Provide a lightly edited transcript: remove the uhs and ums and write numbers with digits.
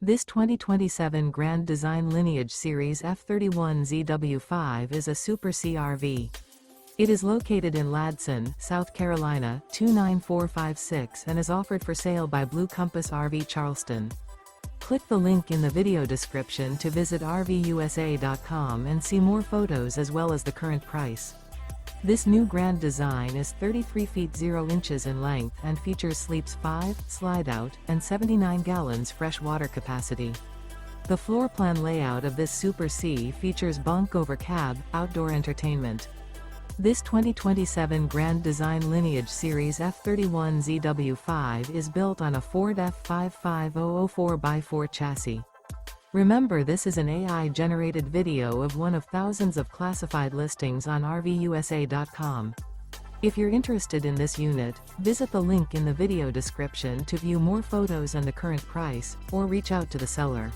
This 2027 Grand Design Lineage Series F31ZW5 is a Super C RV. It is located in Ladson, South Carolina, 29456 and is offered for sale by Blue Compass RV Charleston. Click the link in the video description to visit RVUSA.com and see more photos as well as the current price. This new grand design is 33 feet 0 inches in length and features sleeps 5, slide-out, and 79 gallons fresh water capacity. The floor plan layout of this Super C features Bunk Over Cab, outdoor entertainment. This 2027 Grand Design Lineage Series F31ZW5 is built on a Ford F55004 4x4 chassis. Remember, this is an AI-generated video of one of thousands of classified listings on RVUSA.com. If you're interested in this unit, visit the link in the video description to view more photos and the current price, or reach out to the seller.